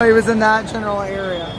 He was in that general area.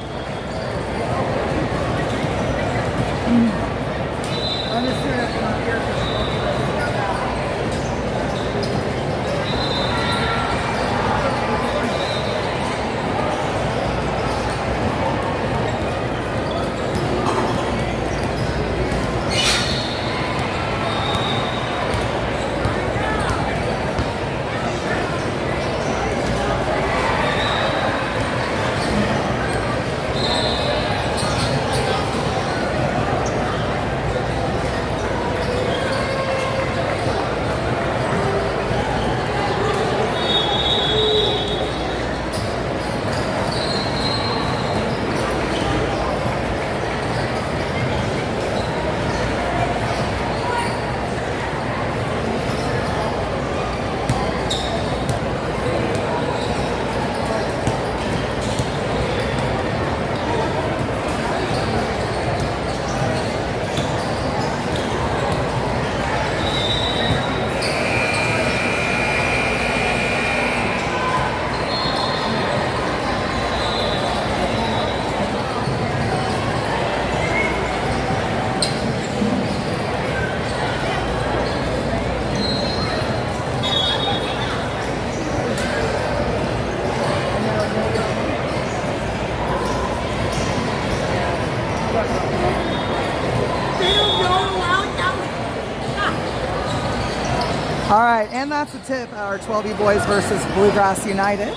All right, and that's a tip, our 12E boys versus Bluegrass United.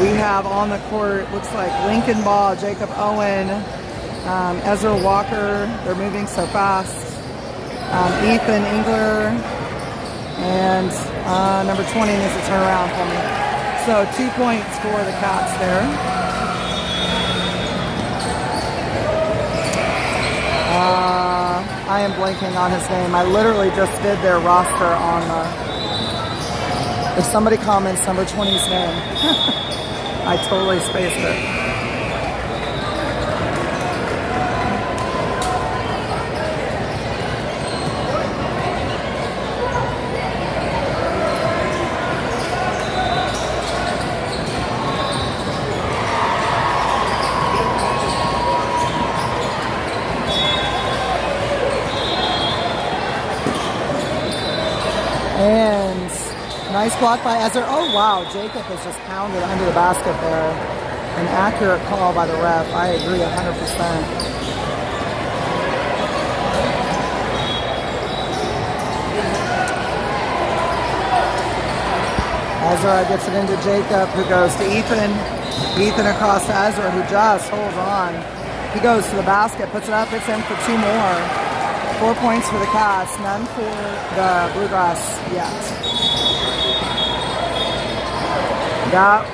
We have on the court, looks like Lincoln Ball, Jacob Owen, Ezra Walker, they're moving so fast, Ethan Engler, and number 20 needs to turn around for me. So 2 points for the Cats there. I am blanking on his name. I literally just did their roster on if somebody comments number 20's name. I totally spaced it. And nice block by Ezra. Oh wow, Jacob has just pounded under the basket there. An accurate call by the ref. I agree 100%. Ezra gets it into Jacob, who goes to Ethan. Ethan across to Ezra, who just holds on. He goes to the basket, puts it up, it's in for 2 more. 4 points for the Cats, none for the Bluegrass yet. That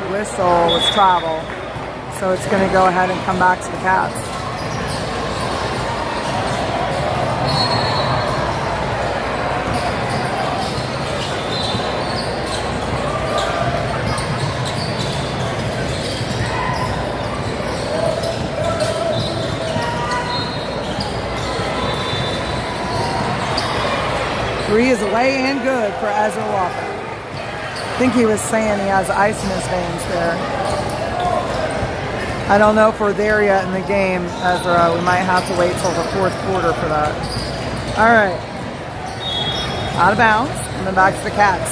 whistle was travel, so it's going to go ahead and come back to the Cats. Three is away and good for Ezra Walker. I think he was saying he has ice in his veins there. I don't know if we're there yet in the game, Ezra. We might have to wait till the 4th quarter for that. All right. Out of bounds. And then back to the Cats.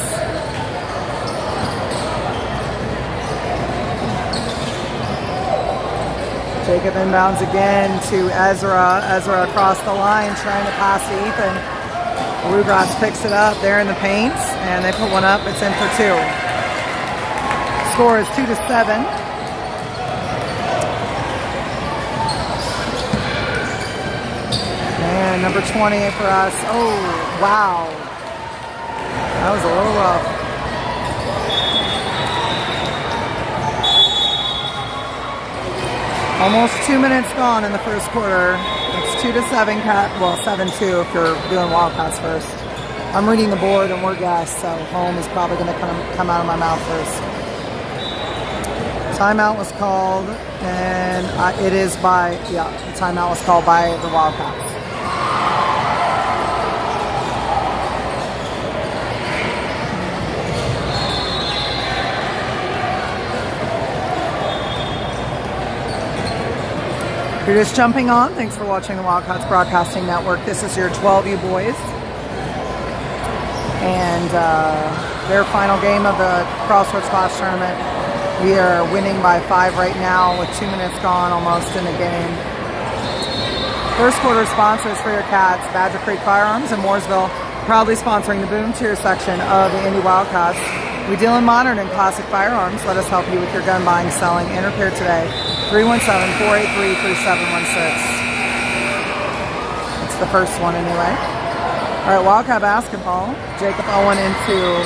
Jacob inbounds again to Ezra. Ezra across the line trying to pass to Ethan. Bluegrass picks it up there in the paint, and they put one up. It's in for 2. Score is 2-7. And number 20 for us. Oh, wow. That was a little rough. Almost 2 minutes gone in the first quarter. It's 2-7 Cat, well 7-2 if you're doing Wildcats first. I'm reading the board and we're guests, so home is probably going to come out of my mouth first. Timeout was called, and it is by, yeah, the timeout was called by the Wildcats. If you're just jumping on, thanks for watching the Wildcats Broadcasting Network. This is your 12U boys. And their final game of the Crossroads Class Tournament. We are winning by 5 right now with 2 minutes gone almost in the game. First quarter sponsors for your Cats, Badger Creek Firearms in Mooresville, proudly sponsoring the Boom Cheer section of the Indy Wildcats. We deal in modern and classic firearms. Let us help you with your gun buying, selling, and repair today. 317-483-3716. It's the first one anyway. All right, Wildcat basketball. Jacob Owen into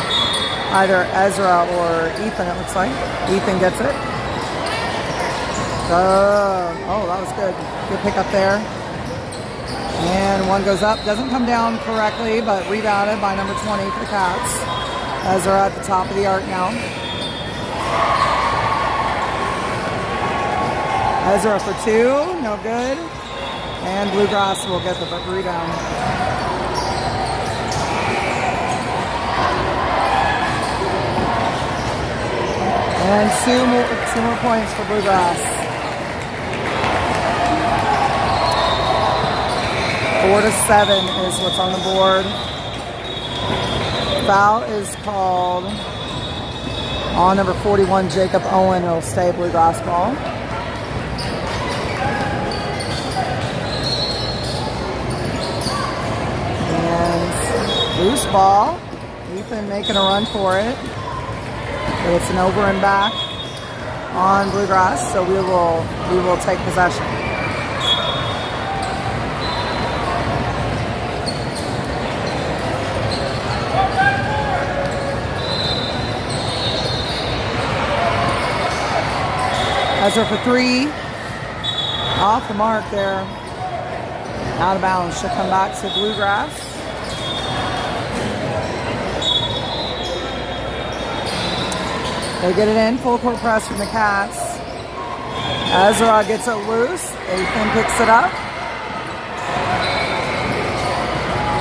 either Ezra or Ethan, it looks like. Ethan gets it. Oh, that was good. Good pick up there. And one goes up. Doesn't come down correctly, but rebounded by number 20 for the Cats. Ezra at the top of the arc now. Ezra for 2, no good. And Bluegrass will get the rebound. And two more points for Bluegrass. 4-7 is what's on the board. Foul is called on number 41, Jacob Owen. It'll stay Bluegrass ball. And loose ball. Ethan making a run for it. But it's an over and back on Bluegrass, so we will take possession. Ezra for 3. Off the mark there. Out of bounds. Should come back to Bluegrass. They get it in. Full court press from the Cats. Ezra gets it loose. Ethan picks it up.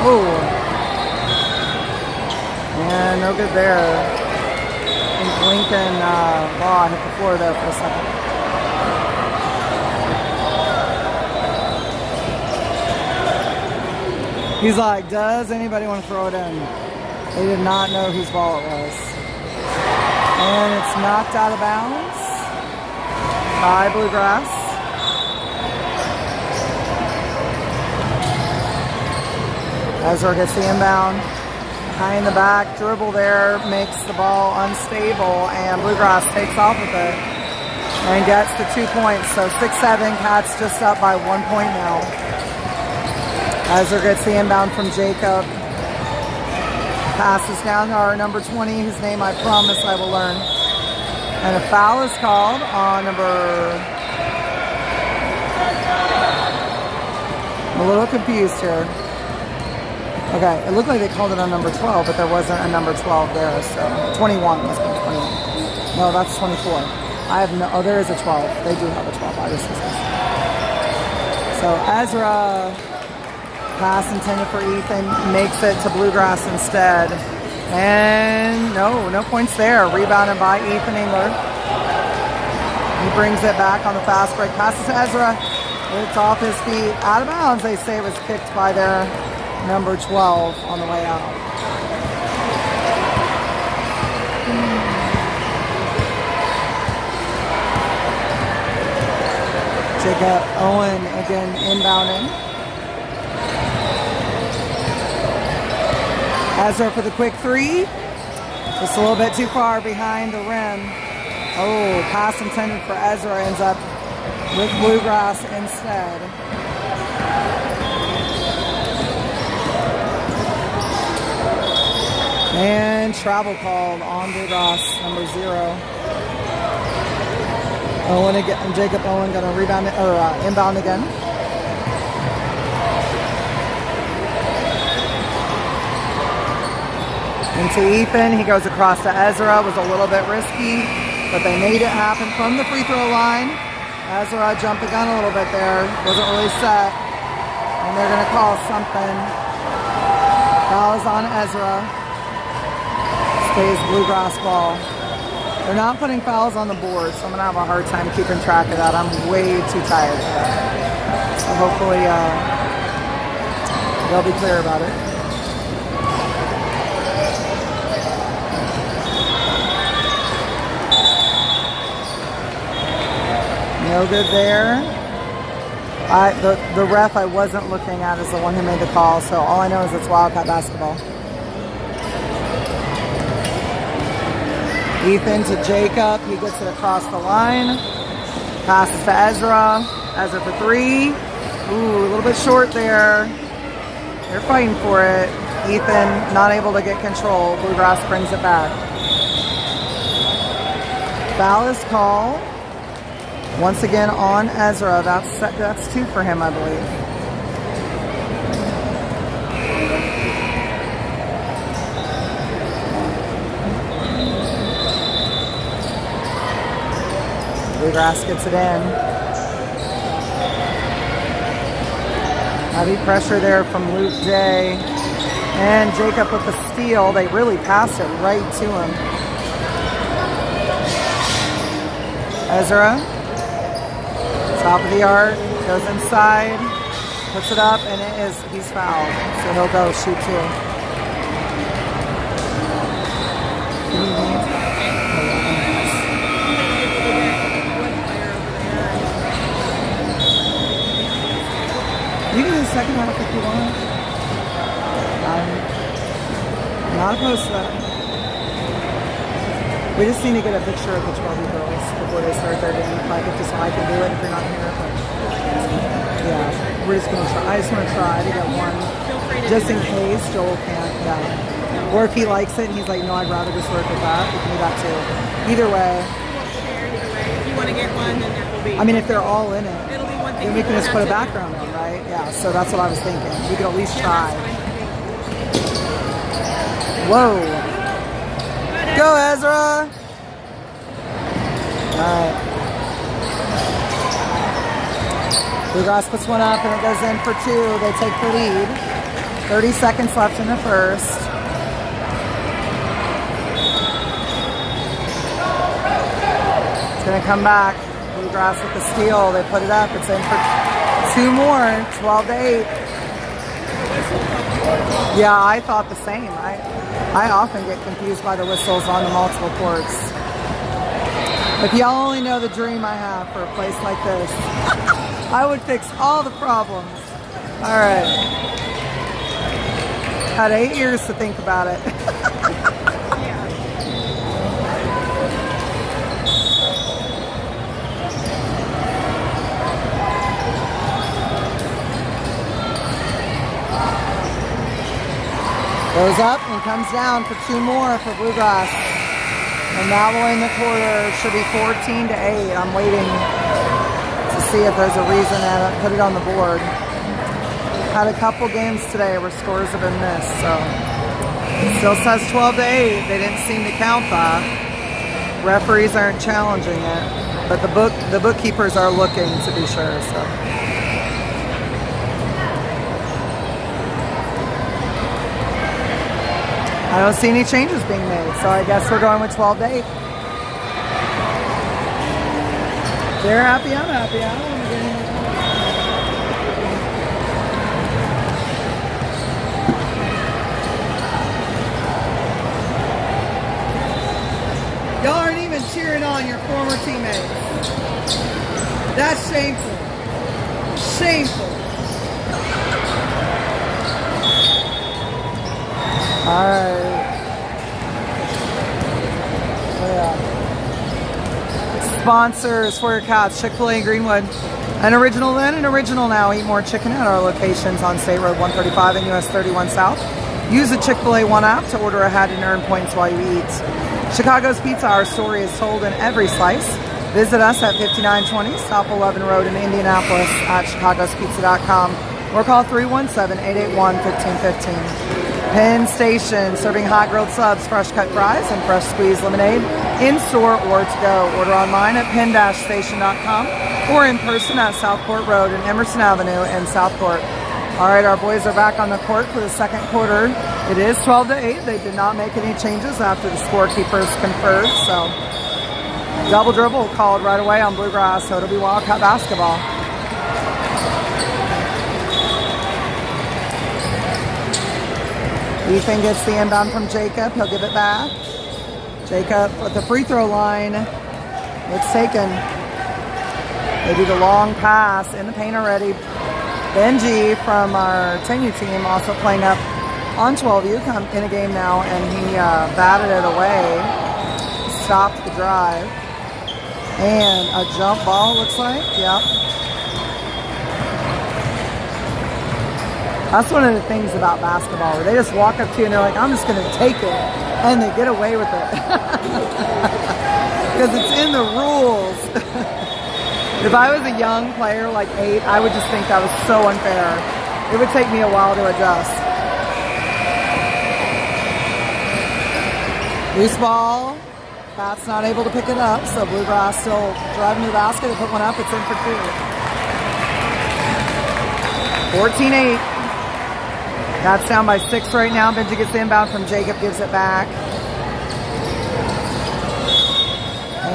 Oh. And no good there. I think Lincoln hit the floor there for a second. He's like, does anybody want to throw it in? They did not know whose ball it was. And it's knocked out of bounds by Bluegrass. Ezra gets the inbound. Behind the back, dribble there, makes the ball unstable, and Bluegrass takes off with it and gets the 2 points. So 6-7, Cats just up by 1 point now. Ezra gets the inbound from Jacob. Passes down to our number 20, whose name I promise I will learn. And a foul is called on number... I'm a little confused here. Okay, it looked like they called it on number 12, but there wasn't a number 12 there, so 21 must be 21. No, that's 24. I have no, oh, there is a 12. They do have a 12. I just missed. So Ezra, pass intended for Ethan, makes it to Bluegrass instead. And no points there. Rebounded by Ethan Engler. He brings it back on the fast break. Passes to Ezra. It's off his feet. Out of bounds, they say it was kicked by their number 12 on the way out. Jacob Owen again inbounding. Ezra for the quick 3. Just a little bit too far behind the rim. Oh, pass intended for Ezra ends up with Bluegrass instead. And travel called on Bluegrass, number 0. Owen again, Jacob Owen going to rebound or inbound again. Into Ethan, he goes across to Ezra. Was a little bit risky, but they made it happen from the free throw line. Ezra jumped the gun a little bit there, wasn't really set, and they're going to call something. Foul is on Ezra. Stays Bluegrass ball. They're not putting fouls on the board, so I'm going to have a hard time keeping track of that. I'm way too tired for that. So hopefully they'll be clear about it. No good there. The ref I wasn't looking at is the one who made the call, so all I know is it's Wildcat basketball. Ethan to Jacob. He gets it across the line. Passes to Ezra. Ezra for three. Ooh, a little bit short there. They're fighting for it. Ethan not able to get control. Bluegrass brings it back. Foul is called. Once again on Ezra. That's two for him, I believe. Bluegrass gets it in. Heavy pressure there from Luke Day. And Jacob with the steal. They really passed it right to him. Ezra. Top of the arc, goes inside, puts it up, and he's fouled. So he'll go shoot two. You can do the second half if you want. I'm not opposed to that. We just need to get a picture of the 12 girls before they start their game. 5:50, so I can do it if you're not here. But yeah, we're just gonna try. I just want to try to get one, just in case Joel can't. Yeah. Or if he likes it and he's like, no, I'd rather just work with that. We can do that too. Either way. If you want to get one, then that will be. I mean, if they're all in it, it'll be one thing. then we can just put a background on, right? Yeah. So that's what I was thinking. We could at least try. Whoa. Go, Ezra! Alright. Bluegrass puts one up and it goes in for two. They take the lead. 30 seconds left in the first. It's going to come back. Bluegrass with the steal. They put it up. It's in for two more. 12-8. Yeah, I thought the same. I often get confused by the whistles on the multiple courts. If y'all only know the dream I have for a place like this, I would fix all the problems. All right. Had 8 years to think about it. Goes up and comes down for two more for Bluegrass. And that will end the quarter. Should be 14-8. I'm waiting to see if there's a reason to put it on the board. Had a couple games today where scores have been missed, so it still says 12-8. They didn't seem to count that. Referees aren't challenging it, but the bookkeepers are looking to be sure. So. I don't see any changes being made, so I guess we're going with 12-8. They're happy, I'm happy. I don't want to get any more time. Y'all aren't even cheering on your former teammates. That's shameful. Shameful. Alright. Sponsors for your cats, Chick-fil-A and Greenwood. An original then, an original now. Eat more chicken at our locations on State Road 135 and US 31 South. Use the Chick-fil-A One app to order ahead and earn points while you eat. Chicago's Pizza, our story is told in every slice. Visit us at 5920 South 11 Road in Indianapolis at chicagospizza.com or call 317-881-1515. Penn Station, serving hot grilled subs, fresh cut fries, and fresh squeezed lemonade in-store or to go. Order online at penn-station.com or in person at Southport Road and Emerson Avenue in Southport. All right, our boys are back on the court for the second quarter. It is 12-8. They did not make any changes after the scorekeepers conferred, so double dribble called right away on Bluegrass, so it'll be Wildcat basketball. Ethan gets the inbound from Jacob. He'll give it back. Jacob at the free throw line. It's taken. They do the long pass in the paint already. Benji from our 10U team also playing up on 12U in a game now, and he batted it away. Stopped the drive. And a jump ball, looks like. Yep. That's one of the things about basketball, where they just walk up to you and they're like, I'm just going to take it. And they get away with it. Because it's in the rules. If I was a young player, like 8, I would just think that was so unfair. It would take me a while to adjust. Loose ball. Pat's not able to pick it up, so Bluegrass still driving to the basket. They put one up. It's in for 2. 14-8. That's down by 6 right now. Benji gets the inbound from Jacob, gives it back.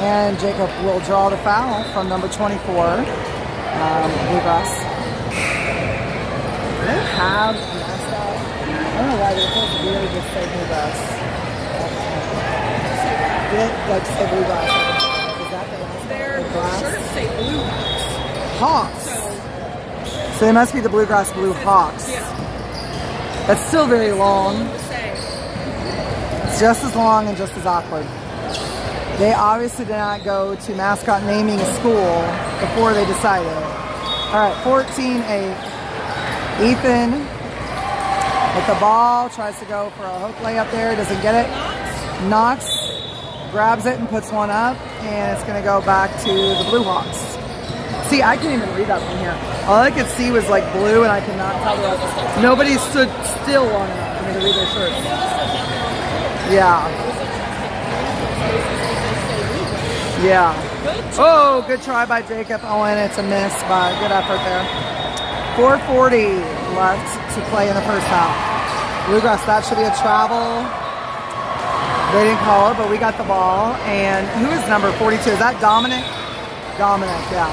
And Jacob will draw the foul from number 24, Bluegrass. Do they have a mascot? I don't know why they're supposed to really just say Bluegrass. Like say Bluegrass. Is that the mascot? Their shirts say Bluegrass. Hawks. So they must be the Bluegrass Blue Hawks. Yeah. That's still very long. It's It's just as long and just as awkward. They obviously did not go to mascot naming school before they decided. All right, 14-8. Ethan with the ball, tries to go for a hook layup there, doesn't get it. Knox grabs it and puts one up, and it's going to go back to the Blue Hawks. See, I can't even read that from here. All I could see was like blue, and I could not tell the rest. Nobody stood still long enough for me to read their shirts. Yeah. Yeah. Oh, good try by Jacob Owen. It's a miss, but good effort there. 4:40 left to play in the first half. Bluegrass, that should be a travel. They didn't call it, but we got the ball. And who is number 42? Is that Dominic? Dominic, yeah.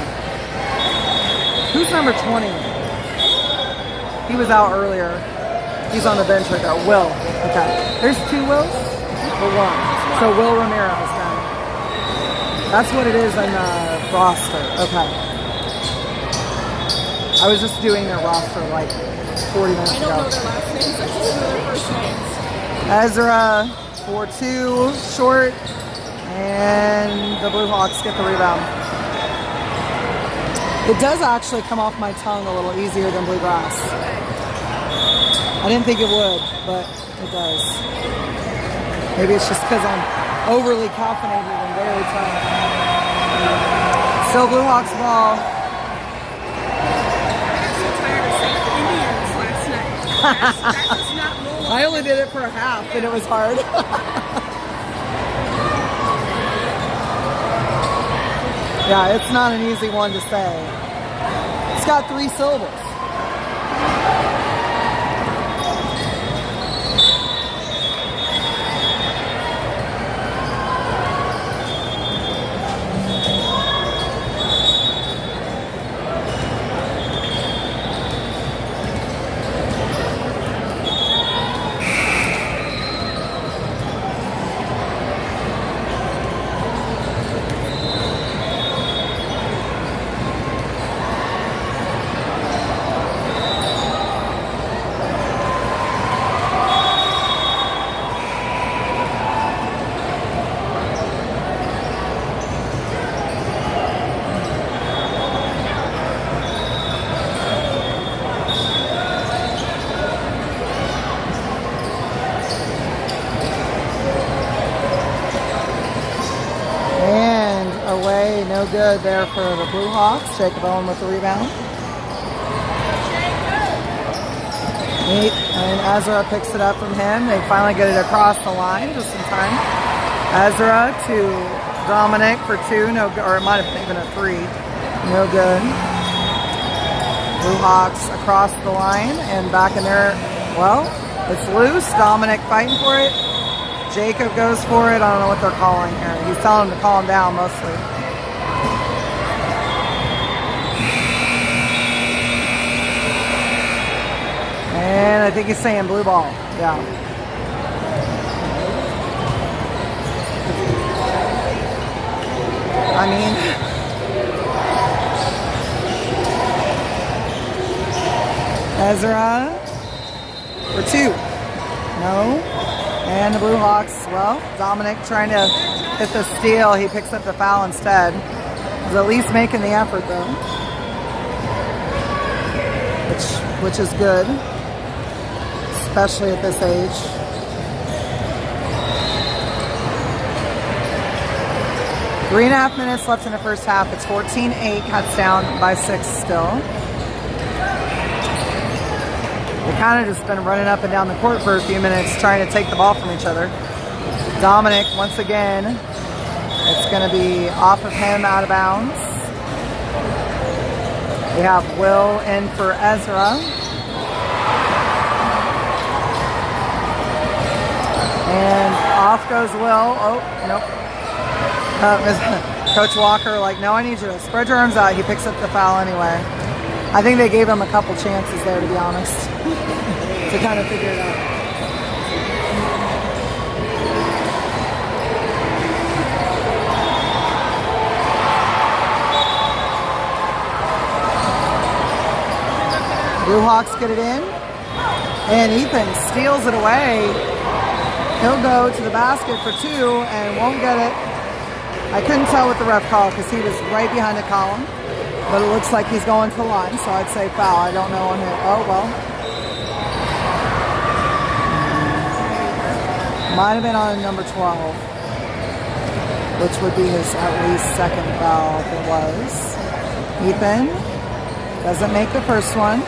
Who's number 20? He was out earlier. He's on the bench right there. Will. Okay. There's 2 Wills? Or 1? So Will Ramirez then. That's what it is in the roster. Okay. I was just doing their roster like 40 minutes ago. I don't know their last names, I just know their first names. Ezra, 4-2, short, and the Blue Hawks get the rebound. It does actually come off my tongue a little easier than Bluegrass. I didn't think it would, but it does. Maybe it's just because I'm overly caffeinated and very tired. Still Blue Hawks ball. I got so tired of saying Indians last night. That was not normal. I only did it for a half, and it was hard. Yeah, it's not an easy one to say. It's got 3 syllables. No good there for the Blue Hawks. Jacob Owen with the rebound. And Ezra picks it up from him. They finally get it across the line just in time. Ezra to Dominic for 2, no good, or it might have been a 3. No good. Blue Hawks across the line and back in there. Well, it's loose. Dominic fighting for it. Jacob goes for it. I don't know what they're calling here. He's telling him to calm down mostly. And I think he's saying blue ball. Yeah. I mean, Ezra for 2. No. And the Blue Hawks, well, Dominic trying to hit the steal. He picks up the foul instead. He's at least making the effort, though. Which is good, especially at this age. Three and a half minutes left in the first half. It's 14-8, cuts down by 6 still. They kind of just been running up and down the court for a few minutes trying to take the ball from each other. Dominic, once again, it's going to be off of him, out of bounds. We have Will in for Ezra. And off goes Will. Oh, nope. Coach Walker, like, no, I need you to spread your arms out. He picks up the foul anyway. I think they gave him a couple chances there, to be honest, to kind of figure it out. Blue Hawks get it in, and Ethan steals it away. He'll go to the basket for 2 and won't get it. I couldn't tell what the ref called because he was right behind the column. But it looks like he's going to the line, so I'd say foul. I don't know on him. Oh, well. Might have been on number 12, which would be his at least second foul if it was. Ethan doesn't make the first one.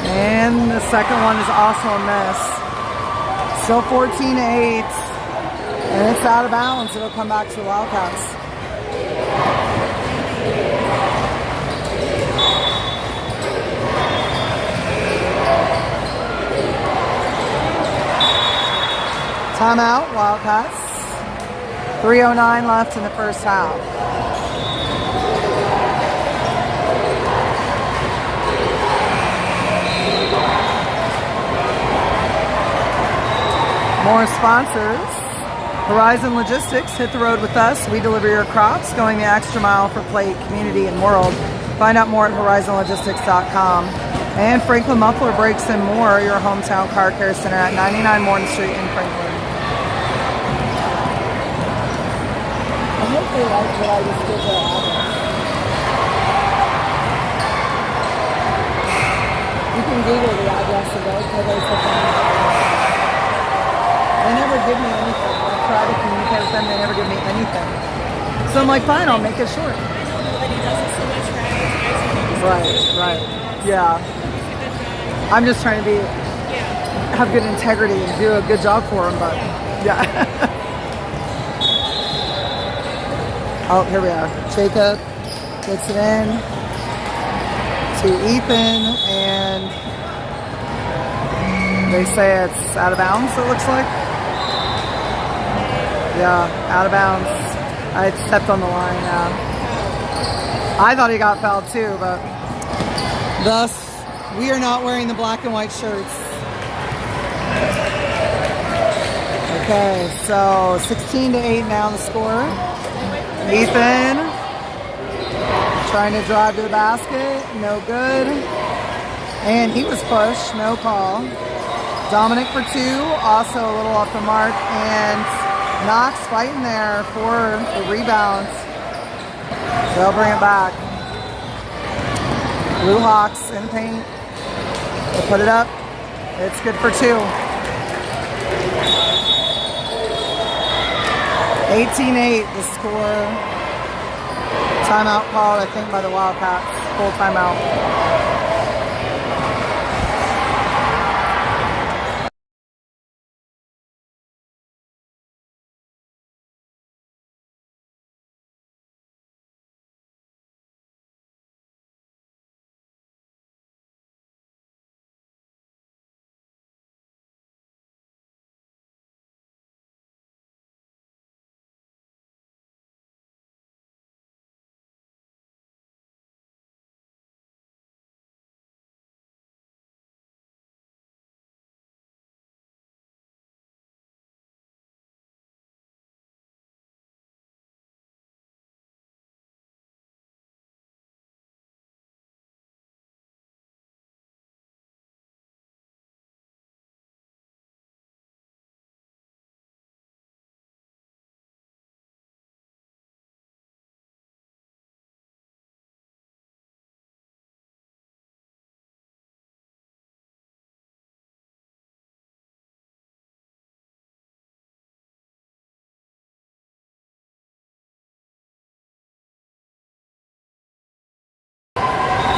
And the second one is also a miss. Still 14-8. And it's out of bounds. It'll come back to the Wildcats. Timeout, Wildcats. 3:09 left in the first half. More sponsors. Horizon Logistics, hit the road with us. We deliver your crops, going the extra mile for plate, community, and world. Find out more at horizonlogistics.com. And Franklin Muffler Brakes and More, your hometown car care center at 99 Morton Street in Franklin. I hope they like what I just did their address. You can Google the address of those something. They never give me anything. I try to communicate with them, they never give me anything. So I'm like, fine, I'll make it short. I know nobody does it so much for advertising. Right. Yeah. I'm just trying to have good integrity and do a good job for them, but yeah. Oh, here we are. Jacob gets it in to Ethan, and they say it's out of bounds, it looks like. Yeah, out of bounds. I stepped on the line, yeah. I thought he got fouled too, but thus, we are not wearing the black and white shirts. Okay, so 16-8 now the score. Ethan trying to drive to the basket, no good. And he was pushed, no call. Dominic for 2, also a little off the mark. And Knox fighting there for the rebound. They'll bring it back. Blue Hawks in the paint. They put it up. It's good for 2. 18-8 the score. Timeout called, I think, by the Wildcats. Full timeout.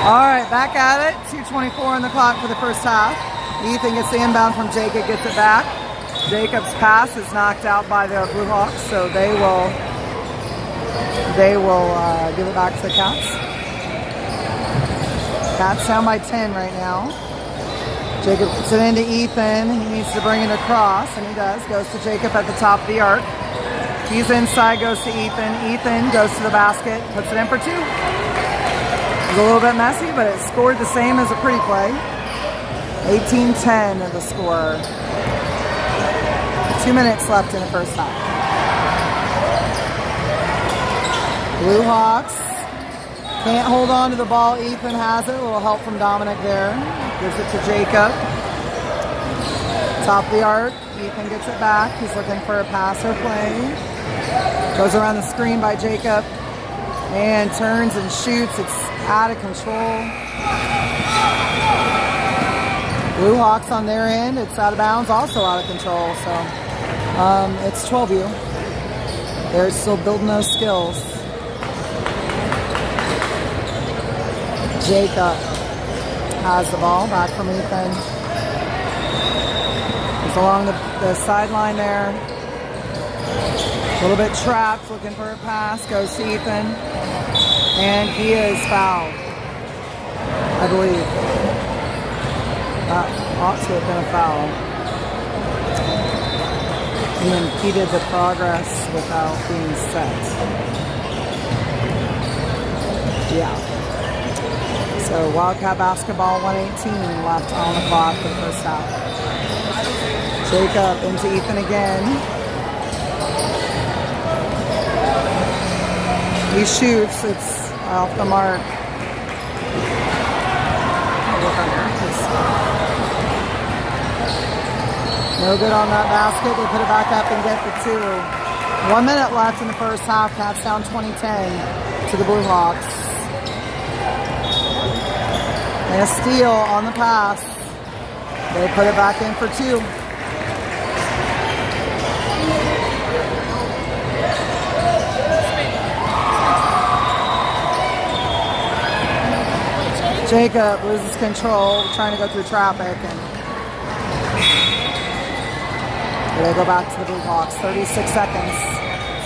All right, back at it. 2:24 on the clock for the first half. Ethan gets the inbound from Jacob, gets it back. Jacob's pass is knocked out by the Blue Hawks, so they will give it back to the Cats. Cats down by 10 right now. Jacob puts it into Ethan. He needs to bring it across, and he does. Goes to Jacob at the top of the arc. He's inside, goes to Ethan. Ethan goes to the basket, puts it in for two. It was a little bit messy, but it scored the same as a pretty play. 18-10 of the score. 2 minutes left in the first half. Blue Hawks can't hold on to the ball. Ethan has it. A little help from Dominic there. Gives it to Jacob. Top of the arc. Ethan gets it back. He's looking for a pass or play. Goes around the screen by Jacob. And turns and shoots. It's out of control. Blue Hawks on their end. It's out of bounds. Also out of control. So it's 12U. They're still building those skills. Jacob has the ball, back from Ethan. He's along the sideline there. A little bit trapped, looking for a pass, goes to Ethan. And he is fouled, I believe. That ought to have been a foul. He impeded the progress without being set. Yeah. So Wildcat basketball, 1:18 left on the clock for the first half. Jacob into Ethan again. He shoots, it's off the mark. No good on that basket. They put it back up and get the two. 1 minute left in the first half. Cats down 20-10 to the Blue Hawks. And a steal on the pass. They put it back in for two. Jacob loses control, trying to go through traffic, and they go back to the Blue Hawks. 36 seconds,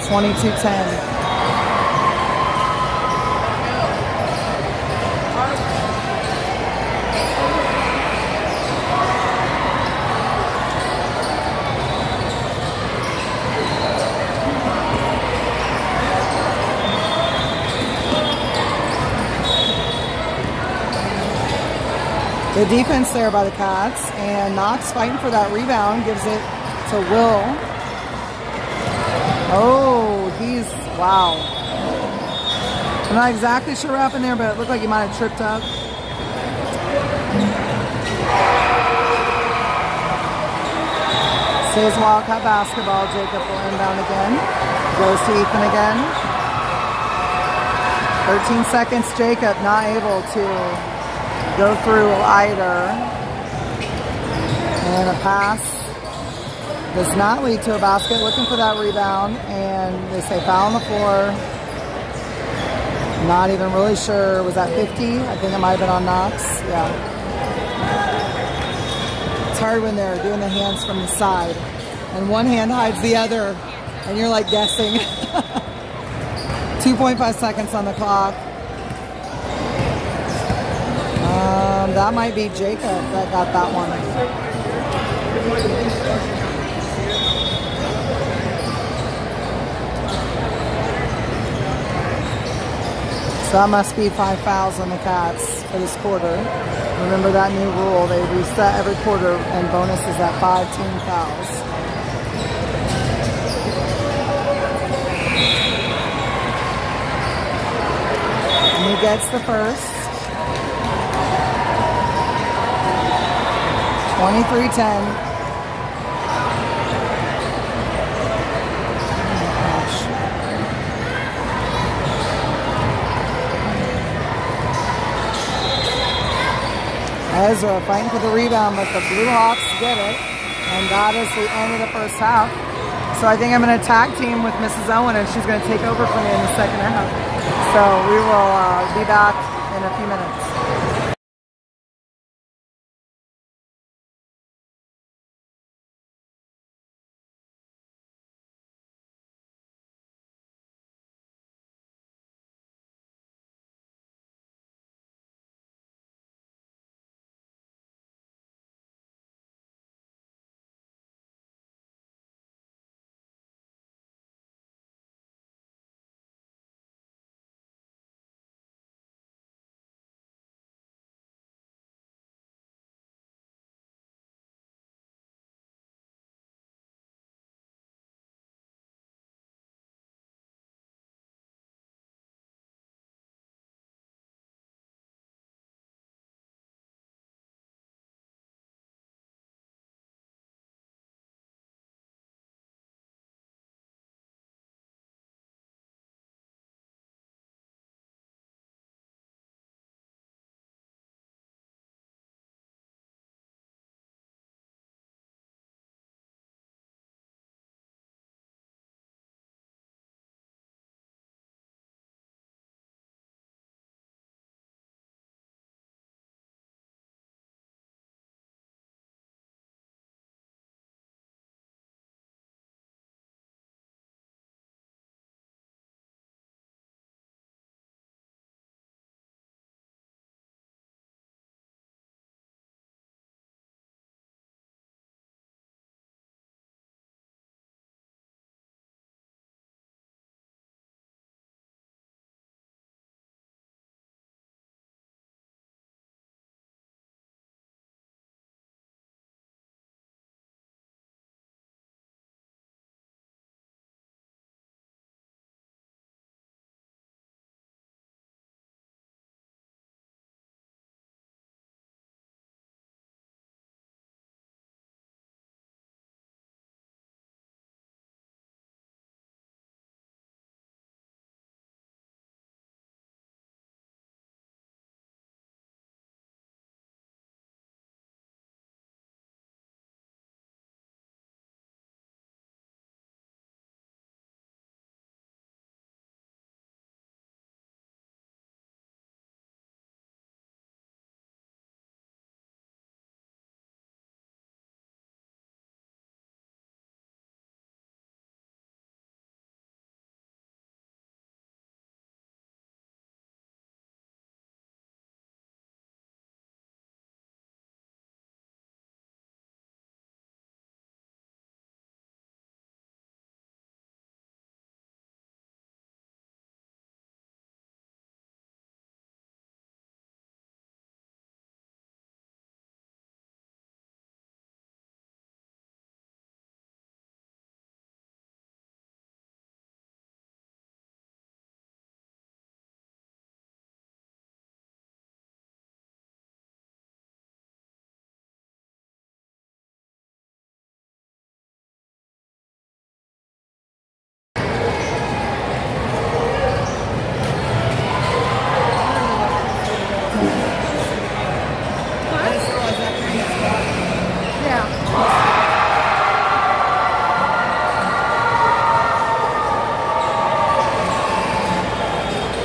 22-10. The defense there by the Cats, and Knox fighting for that rebound, gives it to Will. Oh, wow. I'm not exactly sure what happened there, but it looked like he might have tripped up. Stays Wildcat basketball. Jacob will inbound again. Goes to Ethan again. 13 seconds, Jacob not able to go through either. And a pass does not lead to a basket. Looking for that rebound, and they say foul on the floor. Not even really sure. Was that 50? I think it might have been on Knox. Yeah. It's hard when they're doing the hands from the side and one hand hides the other and you're like guessing. 2.5 seconds on the clock. That might be Jacob that got that one. So that must be 5 fouls on the Cats for this quarter. Remember that new rule, they reset every quarter and bonus is at 5 team fouls. And he gets the first. 23-10. Ezra fighting for the rebound, but the Blue Hawks get it. And that is the end of the first half. So I think I'm going to tag team with Mrs. Owen, and she's going to take over for me in the second half. So we will be back in a few minutes.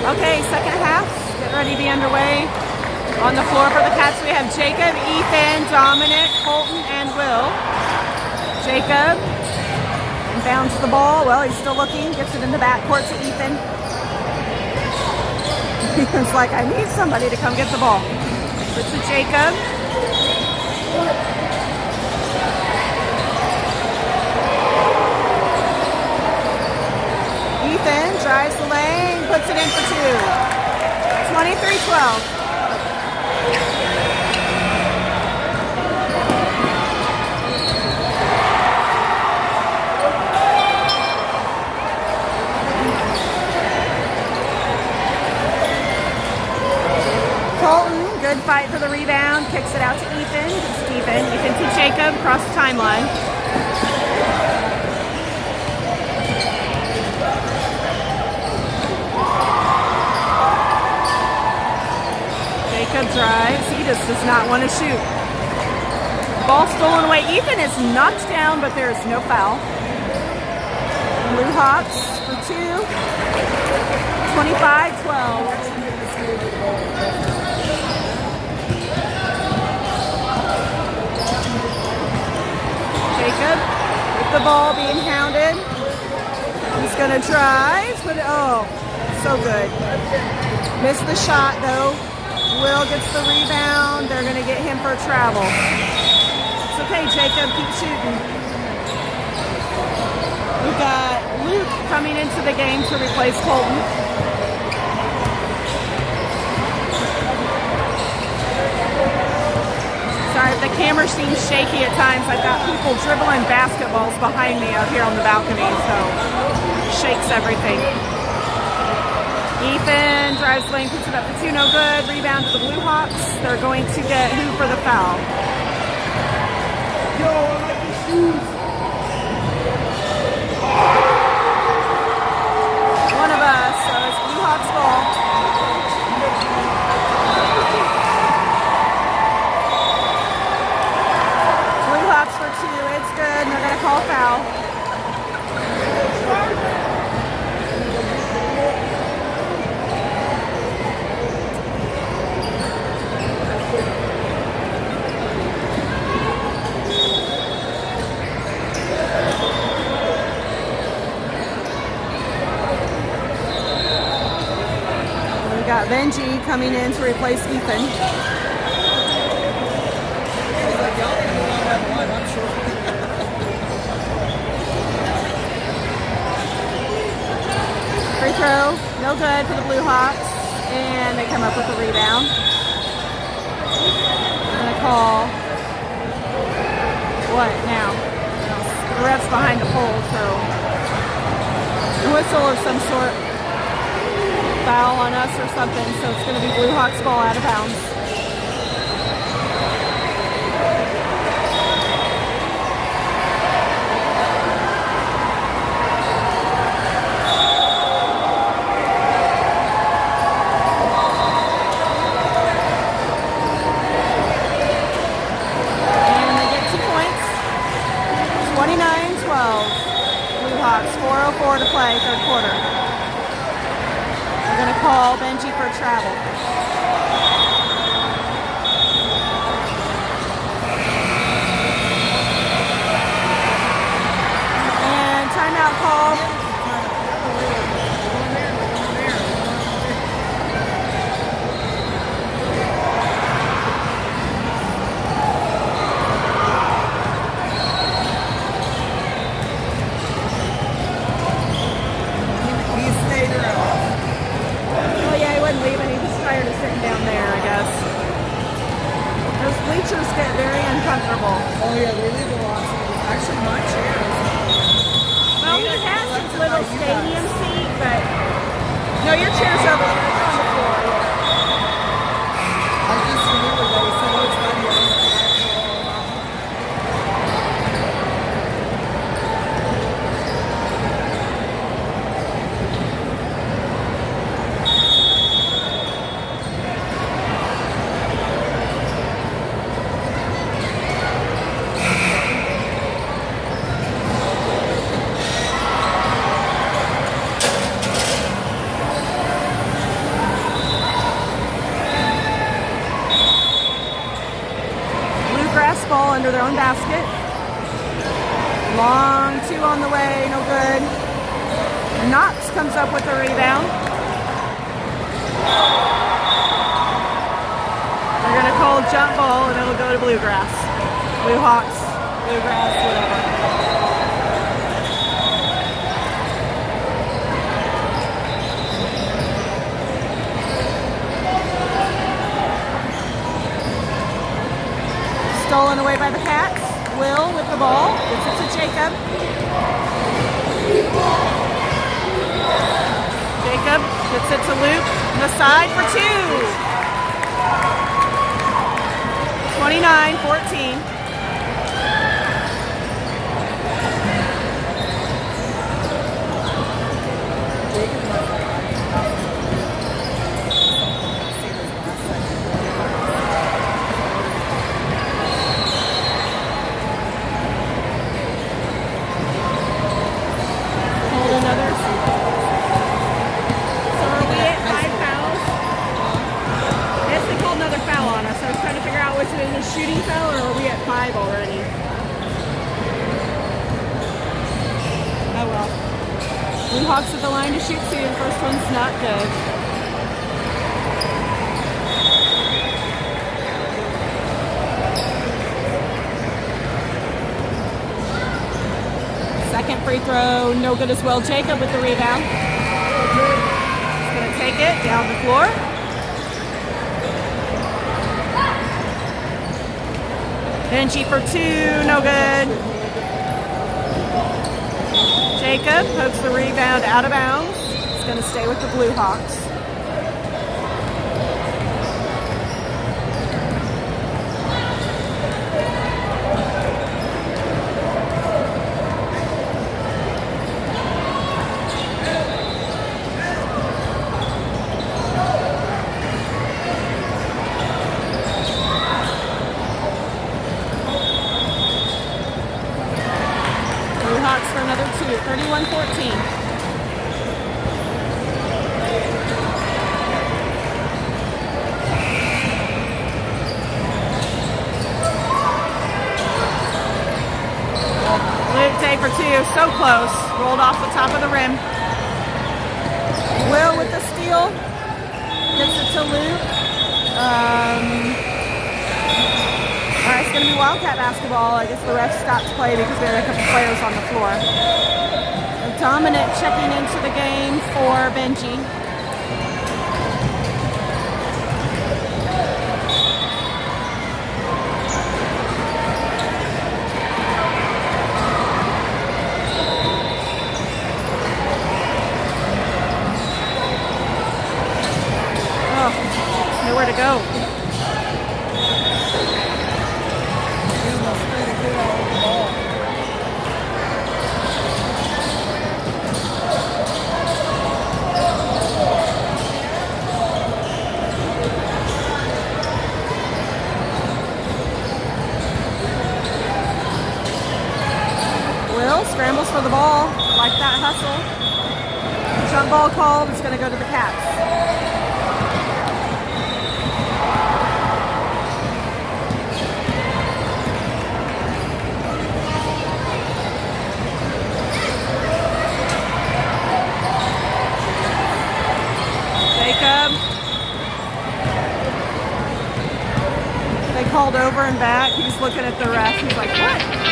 Okay, second half, get ready to be underway. On the floor for the Cats, we have Jacob, Ethan, Dominic, Colton, and Will. Jacob inbounds the ball. Well, he's still looking, gets it in the backcourt to Ethan. Ethan's like, I need somebody to come get the ball. It's to Jacob. Ethan drives the lane, puts it in for two. 23-12. Colton, good fight for the rebound, kicks it out to Ethan. Ethan to Jacob, across the timeline. Jacob drives. He just does not want to shoot. Ball stolen away. Ethan is knocked down, but there is no foul. Blue Hawks for two. 25-12. the ball, being hounded. He's gonna drive, but oh, so good. Missed the shot though. Will gets the rebound. They're gonna get him for travel. It's okay, Jacob, keep shooting. We've got Luke coming into the game to replace Colton. Sorry if the camera seems shaky at times. I've got people dribbling basketballs behind me out here on the balcony, so it shakes everything. Ethan drives lane, puts it up for two, no good. Rebound to the Blue Hawks. They're going to get who for the foul? Yo, I like your shoes. One of us, so it's Blue Hawks ball. For two, it's good, and they're going to call foul. We got Benji coming in to replace Ethan. Free throw, no good for the Blue Hawks, and they come up with a rebound. I'm gonna call what now? The ref's behind the pole, so a whistle of some sort, foul on us or something. So it's gonna be Blue Hawks ball out of bounds. To play, third quarter. We're going to call Benji for travel. And timeout call. Bleachers get very uncomfortable. Oh yeah, they leave a lot. Actually, my chair is well, he has his little stadium seat, but no, your chair's over there. It's on the floor. I just remembered that we said oh, it's funny. Ball under their own basket. Long two on the way, no good. Knox comes up with a rebound. They're going to call jump ball and it'll go to Bluegrass. Blue Hawks, Bluegrass, whatever. Stolen away by the Cats. Will with the ball. Gets it to Jacob. Jacob gets it to Luke. On the side for two. 29-14. Shooting foul, or are we at 5 already? Blue Hawks at the line to shoot 2. The first one's not good. Second free throw, no good as well. Jacob with the rebound. He's going to take it down the floor. Benji for 2, no good. Jacob pokes the rebound out of bounds. It's going to stay with the Blue Hawks. For another 2, 31-14. Luke Day for 2, so close. Rolled off the top of the rim. Will with the steal. Gets it to Luke. Alright, it's going to be Wildcat basketball. I guess the refs stopped play because we had a couple players on the floor. Dominic checking into the game for Benji. Oh, nowhere to go. Scrambles for the ball, like that hustle. Jump ball called, it's going to go to the Cats. Jacob. They called over and back. He's looking at the ref. He's like, what?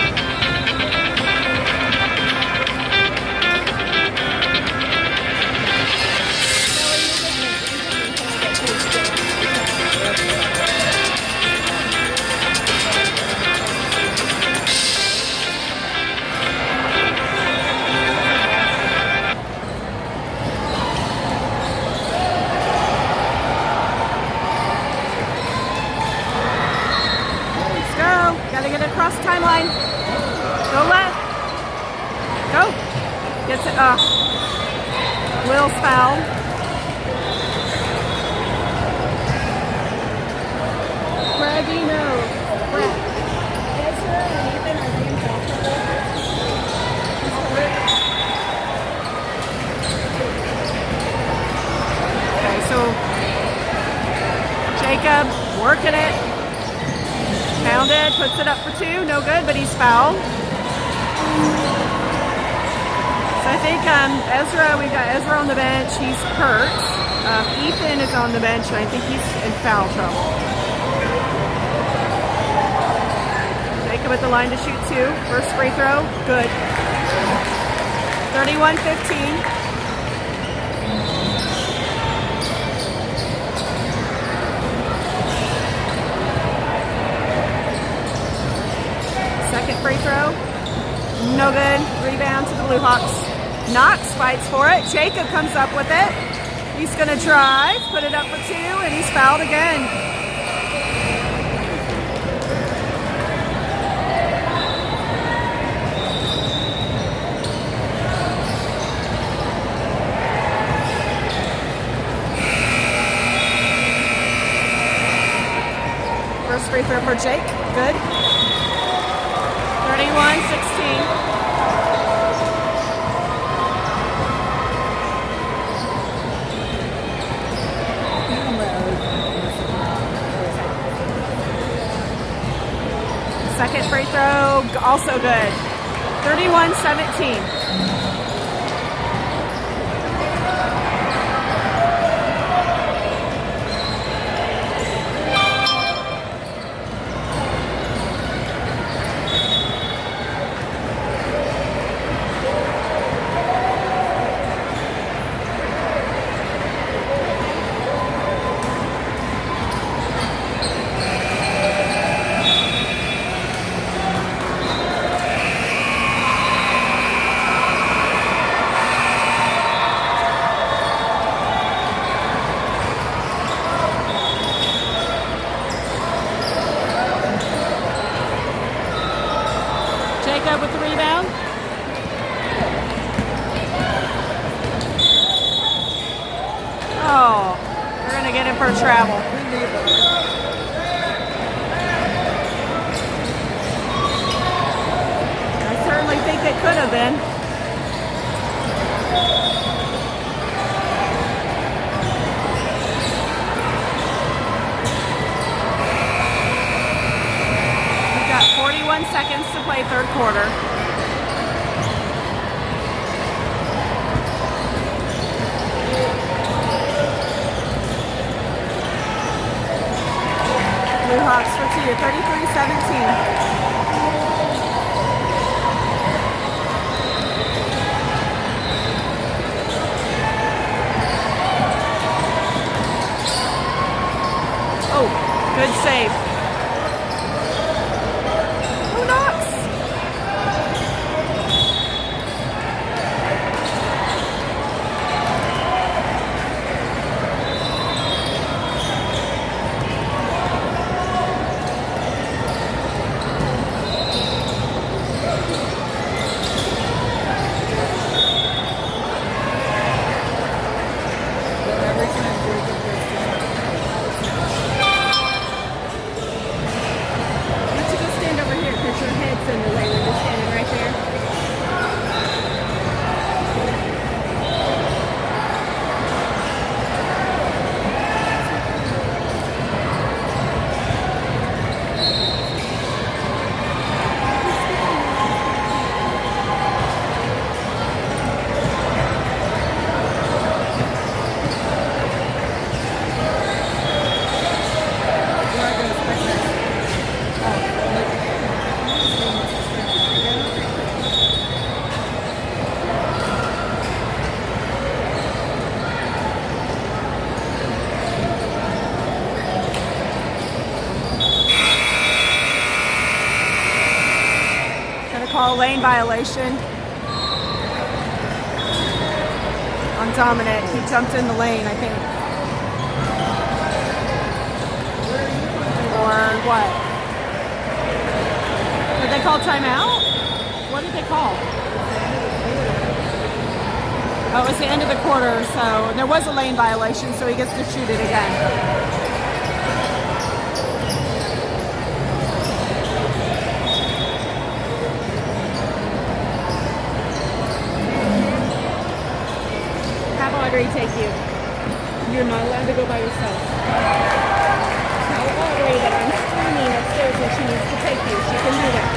Gotta get it across the timeline. Go left. Go. Gets it. Will's foul. Braggy, no. Brad. Ezra and Ethan are being fouled. Okay, so Jacob working it. Pounded, puts it up for 2, no good, but he's fouled. So I think we've got Ezra on the bench, he's hurt. Ethan is on the bench, and I think he's in foul trouble. Jacob at the line to shoot 2, first free throw, good. 31-15. Second free throw, no good. Rebound to the Blue Hawks. Knox fights for it. Jacob comes up with it. He's going to drive, put it up for 2, and he's fouled again. First free throw for Jake, good. 31-16. Second free throw, also good. 31-17. Jacob with the rebound. Oh, we're going to get him for travel. I certainly think it could have been. We've got 41 seconds to play third quarter. Blue Hawks for two, 33-17. Oh, good save. Who knocks? Why don't you go stand over here because your head's in the way when you're standing right there. Gonna call a lane violation on Dominic. He jumped in the lane, I think. Or what? Did they call timeout? What did they call? Oh, it was the end of the quarter, so there was a lane violation, so he gets to shoot it again. Have Audrey take you. You're not allowed to go by yourself. Tell Audrey that I'm screaming upstairs and she needs to take you. She can do that.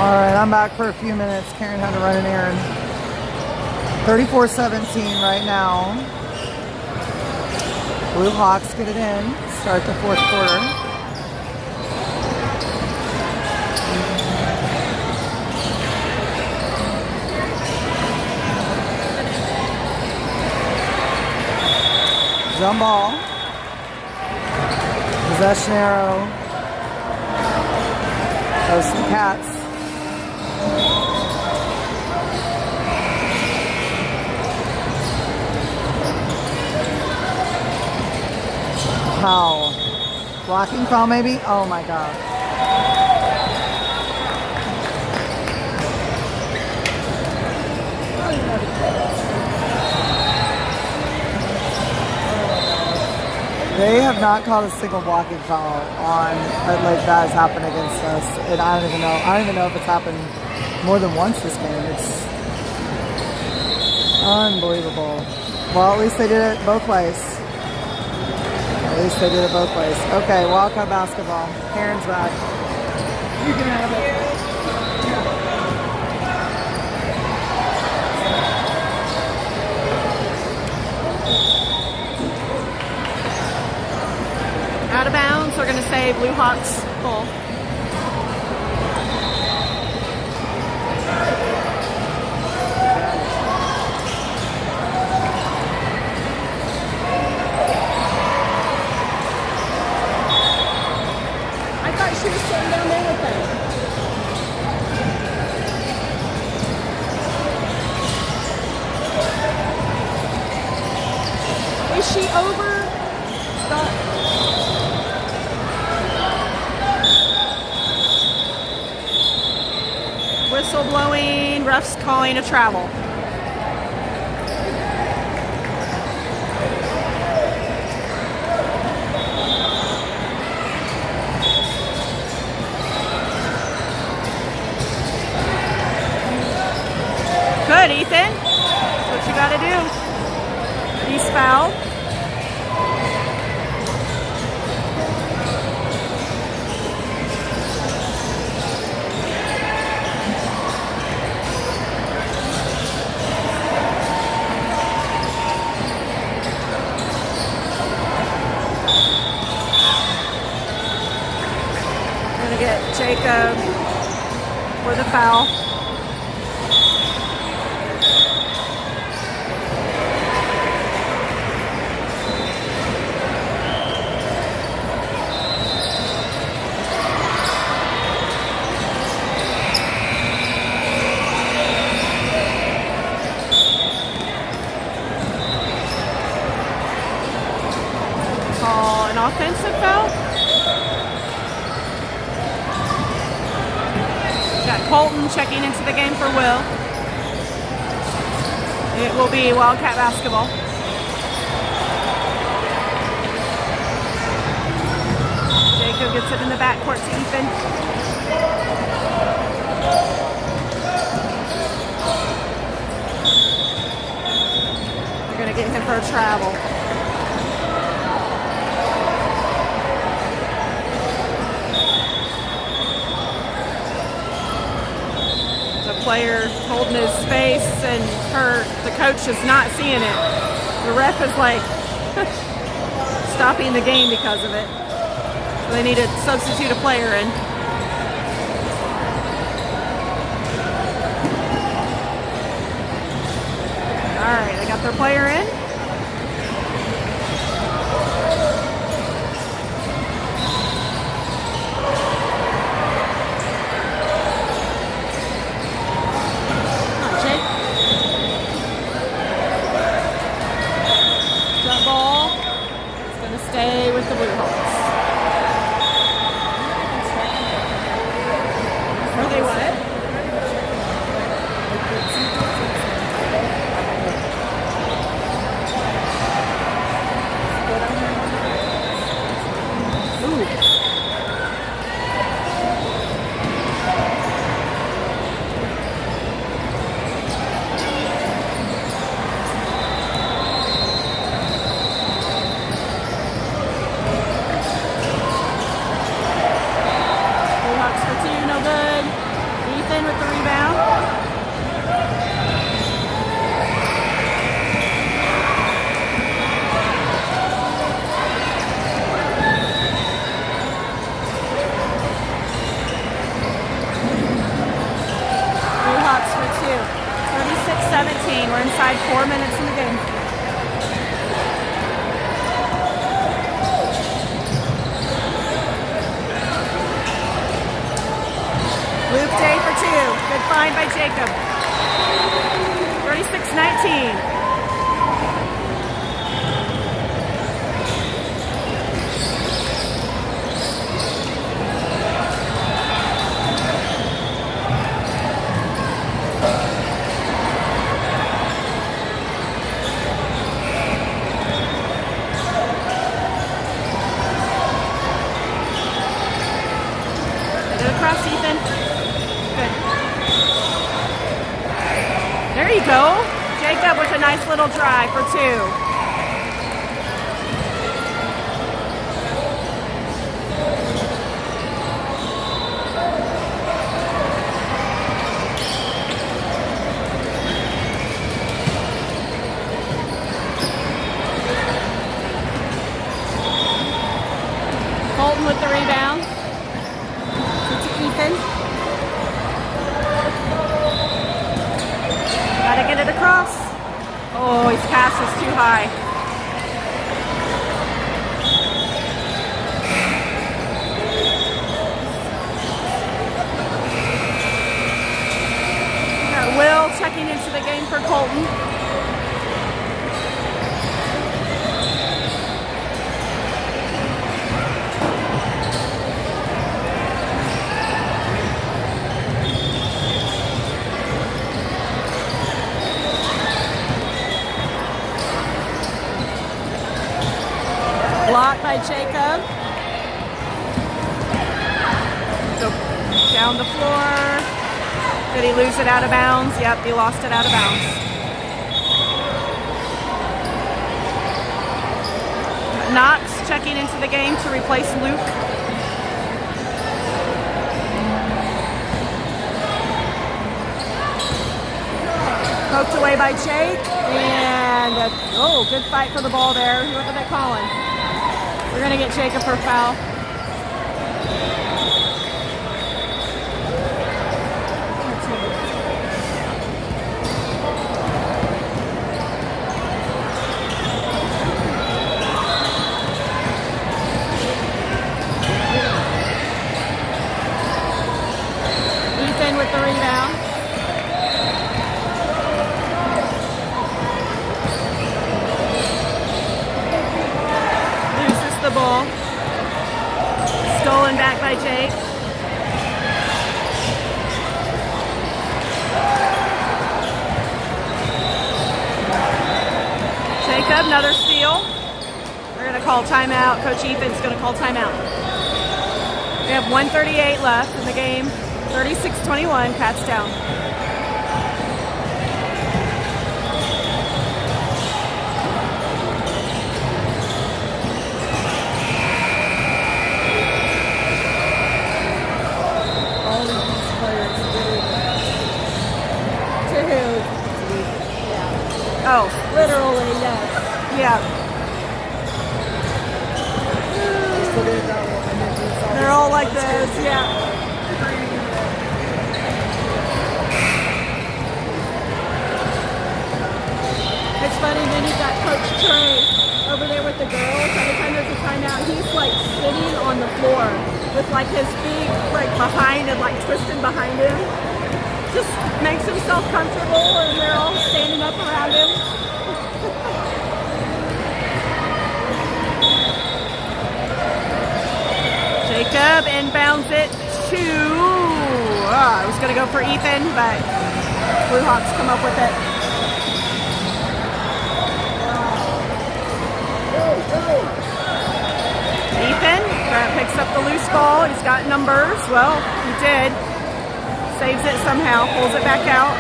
All right, I'm back for a few minutes. Karen had to run an errand. 34-17 right now. Blue Hawks get it in. Start the fourth quarter. Jump ball. Possession arrow. Goes to the Cats. Foul. Blocking foul maybe? Oh my God. They have not called a single blocking foul on like that has happened against us, and I don't even know if it's happened more than once this game. It's unbelievable. Well, at least they did it both ways. At least they did it both ways. Okay, Wildcat basketball. Karen's back. You can have it. Out of bounds, we're going to say Blue Hawks full. I thought she was sitting down there with them. Is she over the... Whistle blowing, refs calling a travel. Good, Ethan. That's what you got to do. He's fouled. Get Jacob for the foul. Call an offensive foul. Got Colton checking into the game for Will. It will be Wildcat basketball. Jacob gets it in the backcourt to Ethan. They're going to get him for a travel. Player holding his face, and the coach is not seeing it. The ref is like stopping the game because of it. So they need to substitute a player in. All right, they got their player in. Stay with the Blue Hawks. Are they what? Ooh. With the rebound. Blue Hawks for 2. 36-17. We're inside 4 minutes in the game. Loop day for 2. Good find by Jacob. 36-19. nice little drive for 2. Colton with the rebound. To Ethan. Gotta get it across. Oh, his pass is too high. Got Will checking into the game for Colton. Blocked by Jacob. So down the floor. Did he lose it out of bounds? Yep, he lost it out of bounds. Knox checking into the game to replace Luke. Poked away by Jake. And, oh, good fight for the ball there. What are they calling? We're going to get Jacob for a foul. Ethan with the rebound. Loses the ball. Stolen back by Jake. Jacob, another steal. We're going to call timeout. Coach Ethan's going to call timeout. We have 1:38 left in the game. 36-21, Cats down. All of these players really To who? yeah. Oh, Literally, yes. yeah. So they got one, and then there's all They're these all like ones this, too. yeah. It's funny, then you've got Coach Trey over there with the girls. Every time there's a timeout, he's like sitting on the floor with like his feet like behind and like twisting behind him. Just makes himself comfortable and they're all standing up around him. Jacob inbounds it to, I was going to go for Ethan, but Blue Hawks come up with it. Ethan, Grant picks up the loose ball. He's got numbers. Well, he did. Saves it somehow, pulls it back out.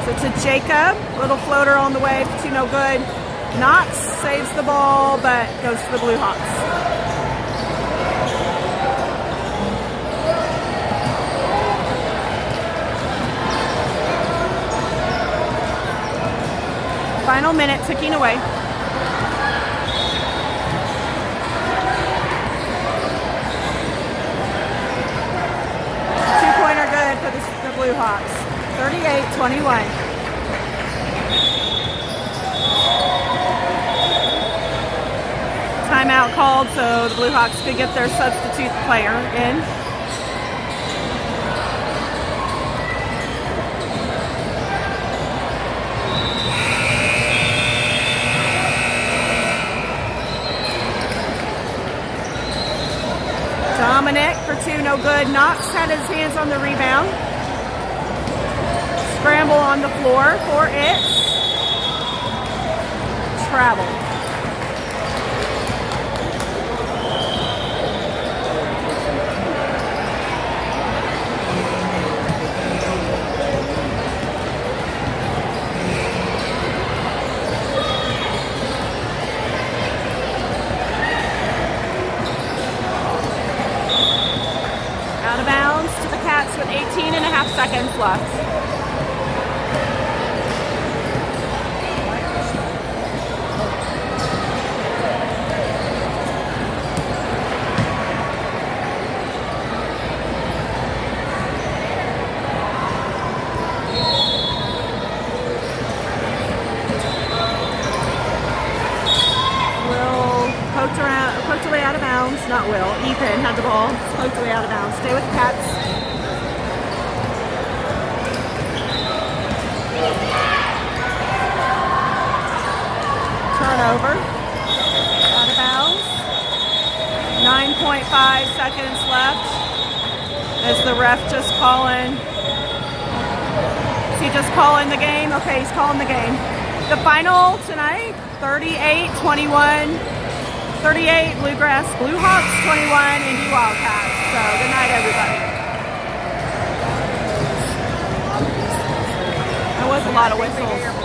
So to Jacob, little floater on the way to no good. Knox saves the ball, but goes to the Blue Hawks. Final minute ticking away. Two-pointer good for the Blue Hawks. 38-21. Timeout called so the Blue Hawks could get their substitute player in. Dominic for two, no good. Knox had his hands on the rebound. Scramble on the floor for it. Travel. 2.5 seconds left. Poked away out of bounds. Not Will. Ethan had the ball. Poked away out of bounds. Stay with the Cats. Turnover. Out of bounds. 9.5 seconds left. Is the ref just calling? Is he just calling the game? Okay, he's calling the game. The final tonight, 38-21. 38 Bluegrass Blue Hawks, 21 Indy Wildcats. So good night, everybody. There was a lot of whistles.